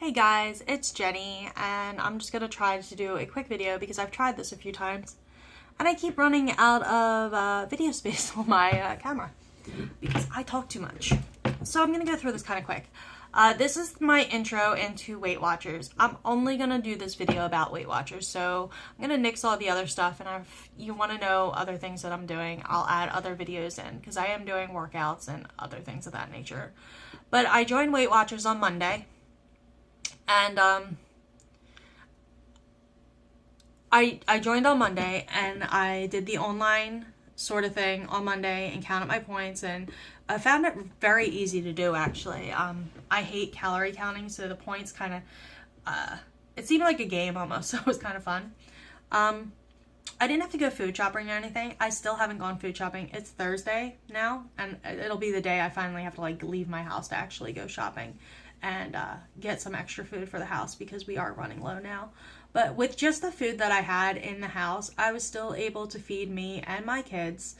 Hey guys, it's Jenny, and I'm just gonna try to do a quick video because I've tried this a few times, and I keep running out of video space on my camera because I talk too much. So I'm gonna go through this kind of quick. This is my intro into Weight Watchers. I'm only gonna do this video about Weight Watchers, so I'm gonna nix all the other stuff, and if you want to know other things that I'm doing, I'll add other videos in because I am doing workouts and other things of that nature. But I joined Weight Watchers on Monday. And I joined on Monday, and I did the online sort of thing on Monday and counted my points, and I found it very easy to do, actually. I hate calorie counting, so the points kind of, it seemed like a game almost, so it was kind of fun. I didn't have to go food shopping or anything. I still haven't gone food shopping. It's Thursday now, and it'll be the day I finally have to leave my house to actually go shopping and get some extra food for the house because we are running low now. But with just the food that I had in the house, I was still able to feed me and my kids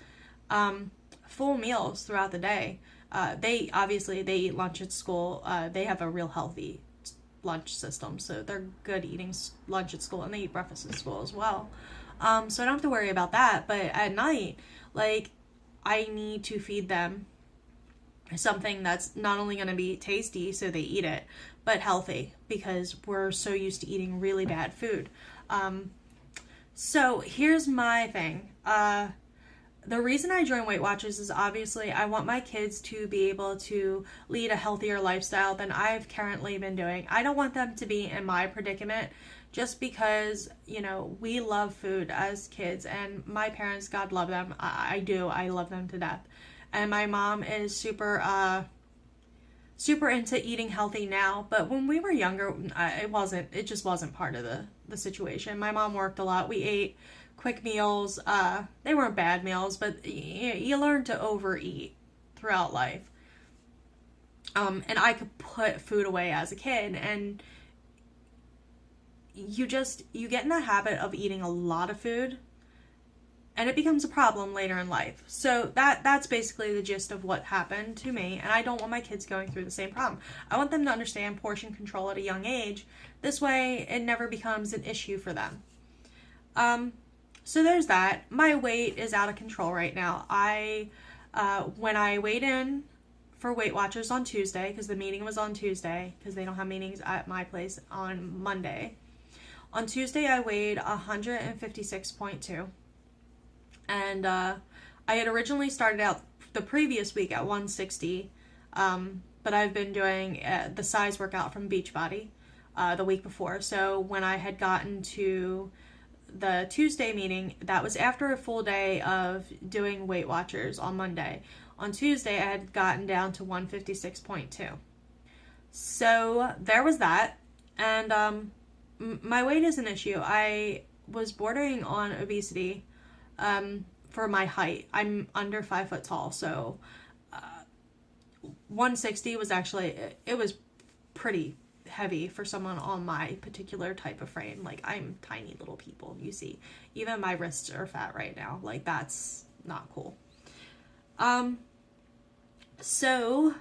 full meals throughout the day. They eat lunch at school. They have a real healthy lunch system, so they're good eating lunch at school, and they eat breakfast at school as well. So I don't have to worry about that. But at night, I need to feed them something that's not only going to be tasty so they eat it, but healthy, because we're so used to eating really bad food. So here's my thing. The reason I joined Weight Watchers is obviously I want my kids to be able to lead a healthier lifestyle than I've currently been doing. I don't want them to be in my predicament just because, we love food as kids, and my parents, God love them. I do. I love them to death. And my mom is super into eating healthy now. But when we were younger, it just wasn't part of the situation. My mom worked a lot. We ate quick meals. They weren't bad meals, but you learn to overeat throughout life. And I could put food away as a kid, and you get in the habit of eating a lot of food, and it becomes a problem later in life. So that's basically the gist of what happened to me, and I don't want my kids going through the same problem. I want them to understand portion control at a young age. This way, it never becomes an issue for them. So there's that. My weight is out of control right now. When I weighed in for Weight Watchers on Tuesday, because the meeting was on Tuesday, because they don't have meetings at my place on Monday. On Tuesday, I weighed 156.2. And I had originally started out the previous week at 160, but I've been doing the size workout from Beachbody the week before. So when I had gotten to the Tuesday meeting, that was after a full day of doing Weight Watchers on Monday. On Tuesday, I had gotten down to 156.2. So there was that. And my weight is an issue. I was bordering on obesity. For my height. I'm under 5 foot tall, so 160 was actually, it was pretty heavy for someone on my particular type of frame. I'm tiny little people, you see. Even my wrists are fat right now. That's not cool. So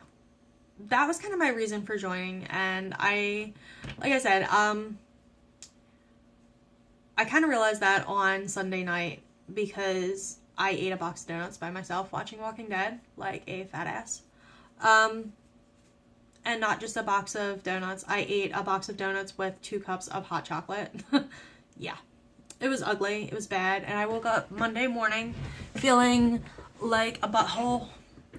that was kind of my reason for joining, and like I said, I kind of realized that on Sunday night, because I ate a box of donuts by myself watching Walking Dead, like a fat ass. And not just a box of donuts. I ate a box of donuts with 2 cups of hot chocolate. Yeah. It was ugly. It was bad. And I woke up Monday morning feeling like a butthole.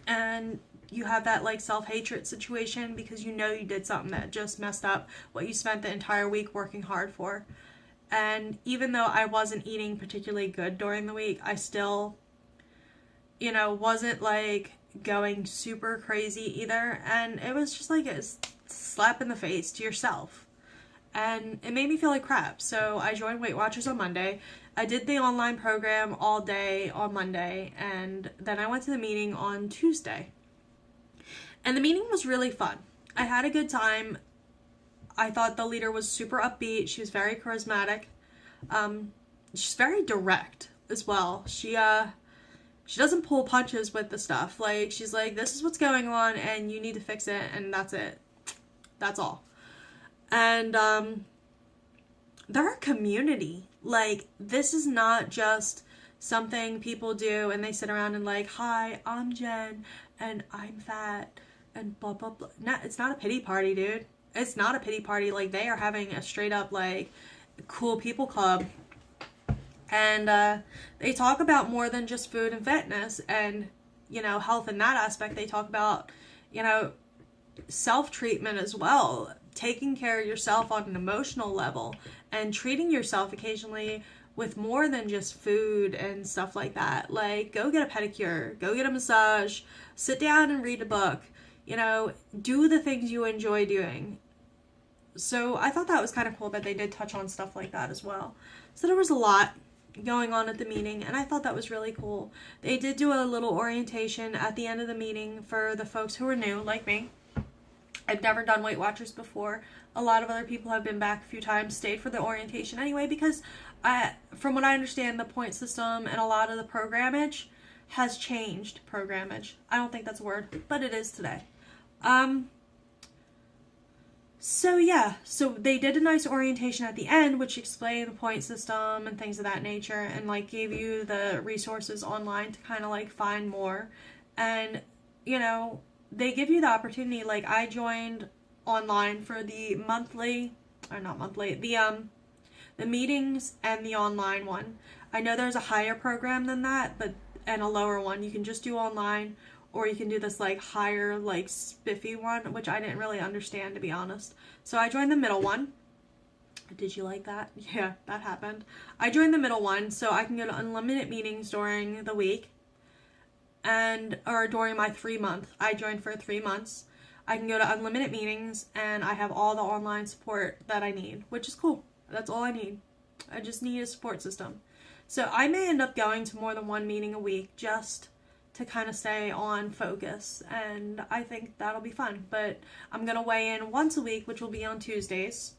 And you have that self-hatred situation because you did something that just messed up what you spent the entire week working hard for. And even though I wasn't eating particularly good during the week, I still, wasn't going super crazy either. And it was just a slap in the face to yourself. And it made me feel like crap. So I joined Weight Watchers on Monday. I did the online program all day on Monday. And then I went to the meeting on Tuesday. And the meeting was really fun. I had a good time. I thought the leader was super upbeat. She was very charismatic. She's very direct as well. She doesn't pull punches with the stuff. She's like, this is what's going on and you need to fix it, and that's it. That's all. And they're a community. Like, this is not just something people do and they sit around and like, hi, I'm Jen and I'm fat and blah blah blah. No, it's not a pity party, dude. It's not a pity party. Like, they are having a straight up like cool people club. And they talk about more than just food and fitness and, you know, health in that aspect. They talk about, you know, self-treatment as well, taking care of yourself on an emotional level and treating yourself occasionally with more than just food and stuff like that. Like, go get a pedicure, go get a massage, sit down and read a book, you know, do the things you enjoy doing. So I thought that was kind of cool that they did touch on stuff like that as well. So there was a lot going on at the meeting, and I thought that was really cool. They did do a little orientation at the end of the meeting for the folks who are new, like me. I've never done Weight Watchers before. A lot of other people have been back a few times, stayed for the orientation anyway, because from what I understand, the point system and a lot of the programmage has changed. Programmage. I don't think that's a word, but it is today. So yeah, so they did a nice orientation at the end, which explained the point system and things of that nature, and like gave you the resources online to kind of like find more. And, you know, they give you the opportunity. Like, I joined online for the monthly, or not monthly, the meetings and the online one. I know there's a higher program than that, but and a lower one. You can just do online, or you can do this like higher, like spiffy one, which I didn't really understand, to be honest. So I joined the middle one. Did you like that? Yeah, that happened. I joined the middle one so I can go to unlimited meetings during the week, and or during my 3 month. I joined for 3 months. I can go to unlimited meetings and I have all the online support that I need, which is cool. That's all I need. I just need a support system. So I may end up going to more than one meeting a week just to kind of stay on focus, and I think that'll be fun. But I'm going to weigh in once a week, which will be on Tuesdays.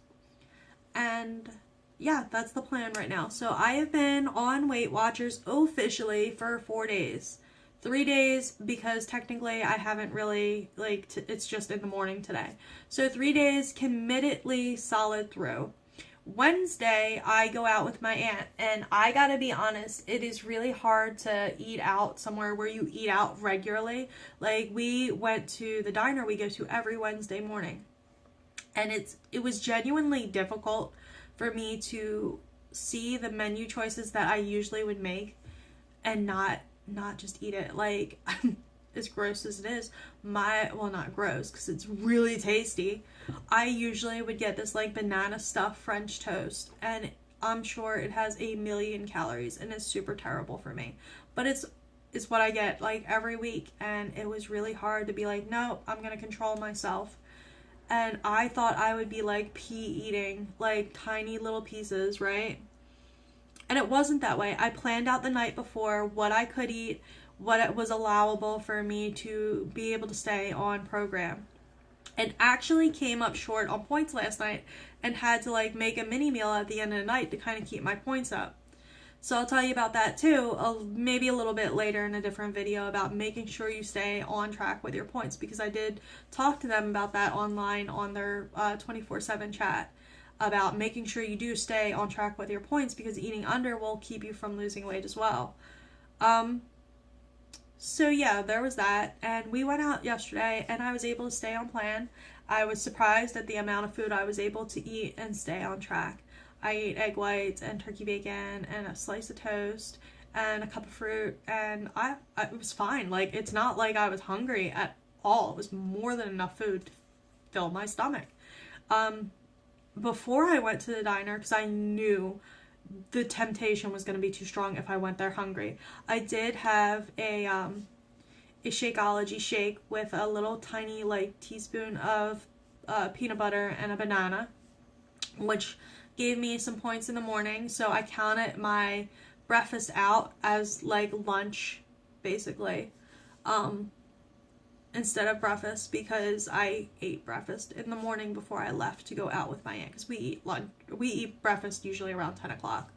And yeah, that's the plan right now. So I have been on Weight Watchers officially for 4 days. 3 days because technically I haven't really, like, it's just in the morning today. So 3 days committedly solid through. Wednesday, I go out with my aunt, and I gotta be honest, it is really hard to eat out somewhere where you eat out regularly. Like, we went to the diner we go to every Wednesday morning, and it was genuinely difficult for me to see the menu choices that I usually would make and not just eat it. Like, as gross as it is, well, not gross, because it's really tasty. I usually would get this like banana stuffed French toast, and I'm sure it has 1,000,000 calories and it's super terrible for me. But it's what I get like every week, and it was really hard to be like, no, I'm gonna control myself. And I thought I would be like pea eating, like tiny little pieces, right? And it wasn't that way. I planned out the night before what I could eat, what it was allowable for me to be able to stay on program. And actually came up short on points last night and had to like make a mini meal at the end of the night to kind of keep my points up. So I'll tell you about that too, maybe a little bit later in a different video, about making sure you stay on track with your points, because I did talk to them about that online on their 24/7 chat, about making sure you do stay on track with your points, because eating under will keep you from losing weight as well. So yeah, there was that, and we went out yesterday and I was able to stay on plan. I was surprised at the amount of food I was able to eat and stay on track. I ate egg whites and turkey bacon and a slice of toast and a cup of fruit, and it was fine. Like, it's not like I was hungry at all. It was more than enough food to fill my stomach. Before I went to the diner, because I knew the temptation was going to be too strong if I went there hungry, I did have a Shakeology shake with a little tiny like teaspoon of peanut butter and a banana, which gave me some points in the morning. So I counted my breakfast out as like lunch, basically, instead of breakfast, because I ate breakfast in the morning before I left to go out with my aunt, because we eat breakfast usually around 10 o'clock.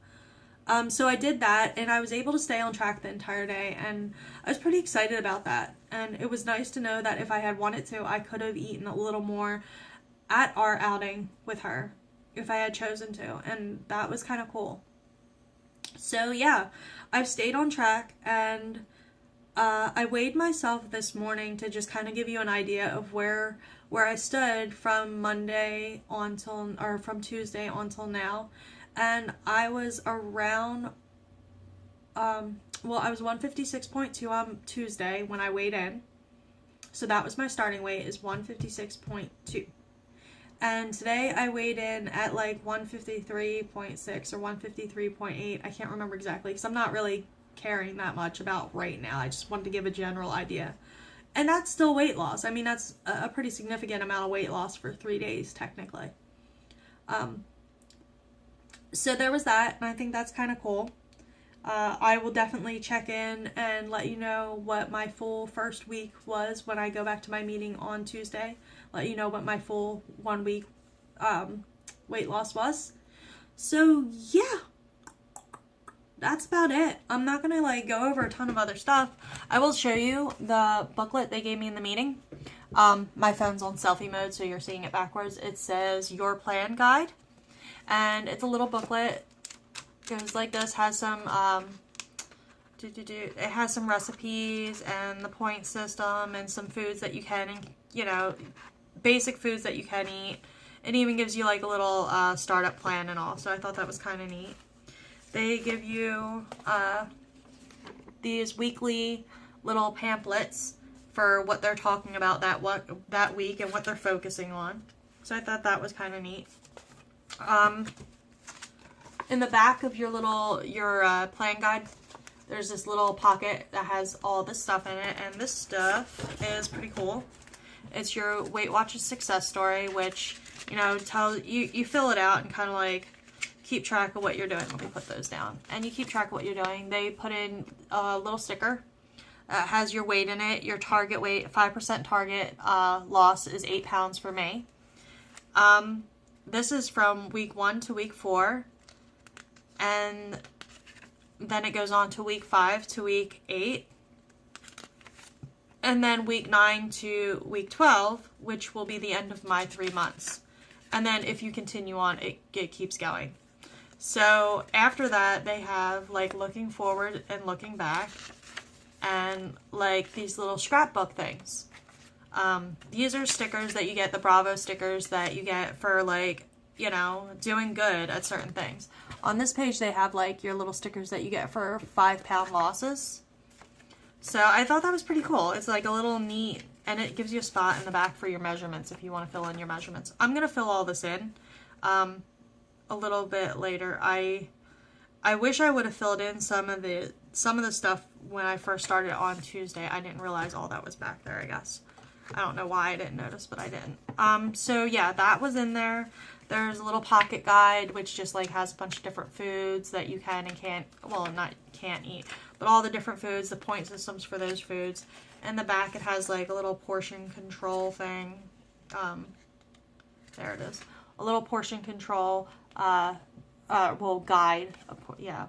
So I did that, and I was able to stay on track the entire day, and I was pretty excited about that. And it was nice to know that if I had wanted to, I could have eaten a little more. at our outing with her if I had chosen to, and that was kind of cool. So yeah, I've stayed on track, and I weighed myself this morning to just kind of give you an idea of where I stood from Monday from Tuesday until now, and I was around I was 156.2 on Tuesday when I weighed in. So that was my starting weight, is 156.2. And today I weighed in at like 153.6 or 153.8. I can't remember exactly because I'm not really caring that much about right now. I just wanted to give a general idea. And that's still weight loss. I mean, that's a pretty significant amount of weight loss for 3 days, technically. So there was that, and I think that's kind of cool. I will definitely check in and let you know what my full first week was when I go back to my meeting on Tuesday. Let you know what my full 1 week weight loss was. So yeah, that's about it. I'm not gonna go over a ton of other stuff. I will show you the booklet they gave me in the meeting. My phone's on selfie mode, so you're seeing it backwards. It says Your Plan Guide, and it's a little booklet. Goes like this, has some it has some recipes and the point system and some foods that you can, basic foods that you can eat. It even gives you like a little startup plan and all, so I thought that was kind of neat. They give you these weekly little pamphlets for what they're talking about that week and what they're focusing on, so I thought that was kind of neat. In the back of your plan guide, there's this little pocket that has all this stuff in it, and this stuff is pretty cool. It's your Weight Watchers success story, which, tells you fill it out and kind of keep track of what you're doing. Let me put those down. And you keep track of what you're doing. They put in a little sticker that has your weight in it, your target weight, 5% target loss is 8 pounds for May. This is from week 1 to week 4. And then it goes on to week 5 to week 8. And then week 9 to week 12, which will be the end of my 3 months. And then if you continue on, it keeps going. So after that, they have looking forward and looking back, and these little scrapbook things. These are stickers that you get, the Bravo stickers that you get for doing good at certain things. On this page, they have your little stickers that you get for 5-pound losses. So I thought that was pretty cool. It's a little neat, and it gives you a spot in the back for your measurements if you want to fill in your measurements. I'm going to fill all this in a little bit later. I wish I would have filled in some of the stuff when I first started on Tuesday. I didn't realize all that was back there, I guess. I don't know why I didn't notice, but I didn't. So yeah, that was in there. There's a little pocket guide, which just has a bunch of different foods that you can and can't, not can't eat, but all the different foods, the point systems for those foods. In the back, it has a little portion control thing. There it is. A little portion control, guide.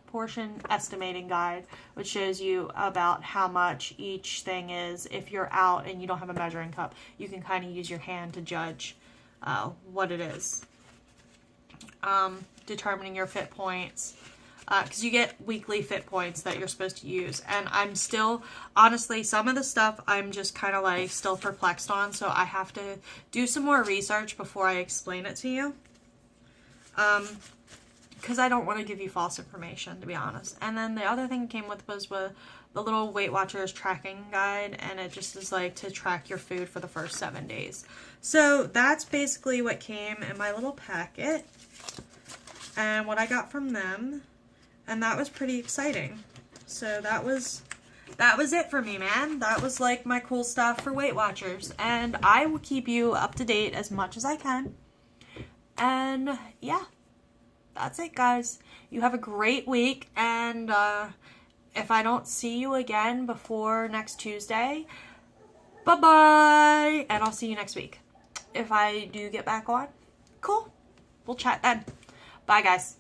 Portion estimating guide, which shows you about how much each thing is. If you're out and you don't have a measuring cup, you can kind of use your hand to judge what it is. Determining your fit points, because you get weekly fit points that you're supposed to use, and I'm still, honestly, some of the stuff I'm just kind of still perplexed on, so I have to do some more research before I explain it to you, because I don't want to give you false information, to be honest. And then the other thing it came with was the little Weight Watchers tracking guide, and it just is to track your food for the first 7 days. So that's basically what came in my little packet and what I got from them, and that was pretty exciting. So that was it for me, man. That was my cool stuff for Weight Watchers, and I will keep you up to date as much as I can. And yeah, that's it, guys. You have a great week, and if I don't see you again before next Tuesday, bye-bye, and I'll see you next week. If I do get back on, cool. We'll chat then. Bye, guys.